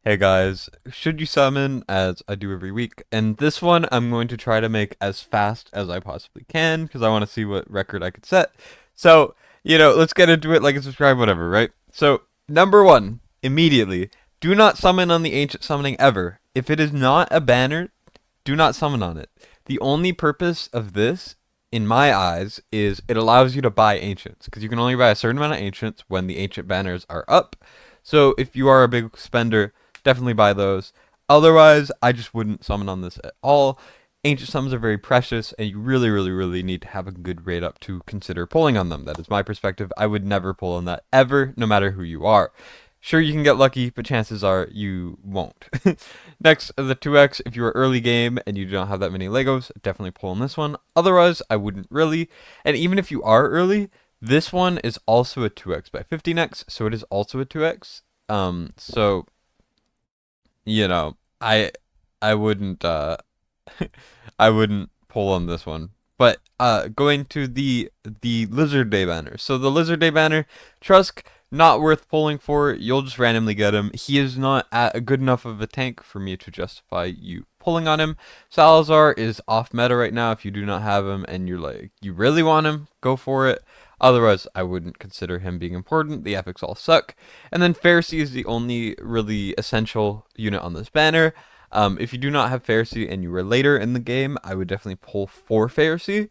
Hey guys, should you summon as I do every week? And this one I'm going to try to make as fast as I possibly can because I want to see what record I could set. So, let's get into it, like and subscribe, whatever, right? So, number one, immediately, do not summon on the ancient summoning ever. If it is not a banner, do not summon on it. The only purpose of this, in my eyes, is it allows you to buy ancients because you can only buy a certain amount of ancients when the ancient banners are up. So if you are a big spender, definitely buy those. Otherwise, I just wouldn't summon on this at all. Ancient summons are very precious, and you really, really, really need to have a good rate up to consider pulling on them. That is my perspective. I would never pull on that ever, no matter who you are. Sure, you can get lucky, but chances are you won't. Next, the 2x. If you're early game and you don't have that many Legos, definitely pull on this one. Otherwise, I wouldn't really. And even if you are early, this one is also a 2x by 15x, so it is also a 2x. So you know, I wouldn't I wouldn't pull on this one. But going to the Lizard Day banner. So the Lizard Day banner, Trusk, not worth pulling for. You'll just randomly get him. He is not a good enough of a tank for me to justify you pulling on him. Salazar is off meta right now. If you do not have him and you're like you really want him, go for it. Otherwise, I wouldn't consider him being important. The epics all suck. And then Ferssi is the only really essential unit on this banner. If you do not have Ferssi and you are later in the game, I would definitely pull for Ferssi.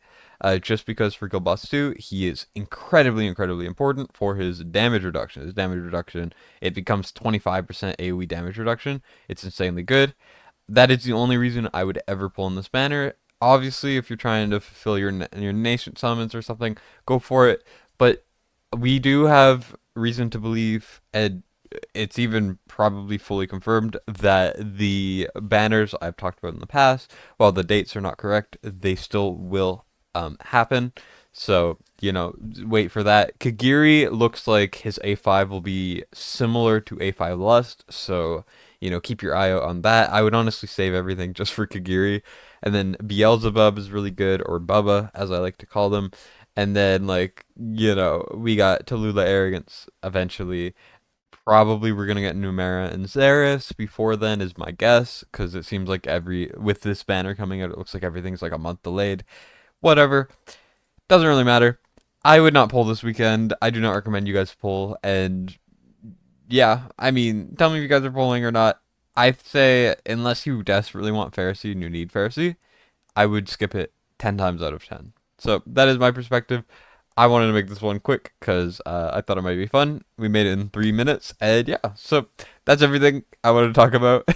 Just because for Guild Boss 2, he is incredibly, incredibly important for his damage reduction. His damage reduction, it becomes 25% AoE damage reduction. It's insanely good. That is the only reason I would ever pull in this banner. Obviously, if you're trying to fulfill your nation summons or something, go for it. But we do have reason to believe, and it's even probably fully confirmed, that the banners I've talked about in the past, while the dates are not correct, they still will happen. So, wait for that. Kagiri looks like his A5 will be similar to A5 Lust, so, keep your eye out on that. I would honestly save everything just for Kagiri. And then Beelzebub is really good, or Bubba, as I like to call them. And then, we got Tallulah Arrogance eventually. Probably we're gonna get Numera and Xeris before then is my guess, because it seems like with this banner coming out, it looks like everything's like a month delayed. Whatever, doesn't really matter. I would not pull this weekend. I do not recommend you guys pull. And yeah, I mean, tell me if you guys are pulling or not. I say unless you desperately want Pharisee and you need Pharisee, I would skip it 10 times out of 10. So that is my perspective. I wanted to make this one quick because I thought it might be fun. We made it in 3 minutes, and yeah, so that's everything I wanted to talk about.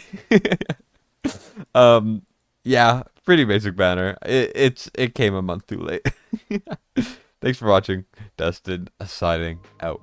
um, yeah, pretty basic banner. It came a month too late. Thanks for watching. Destined, signing out.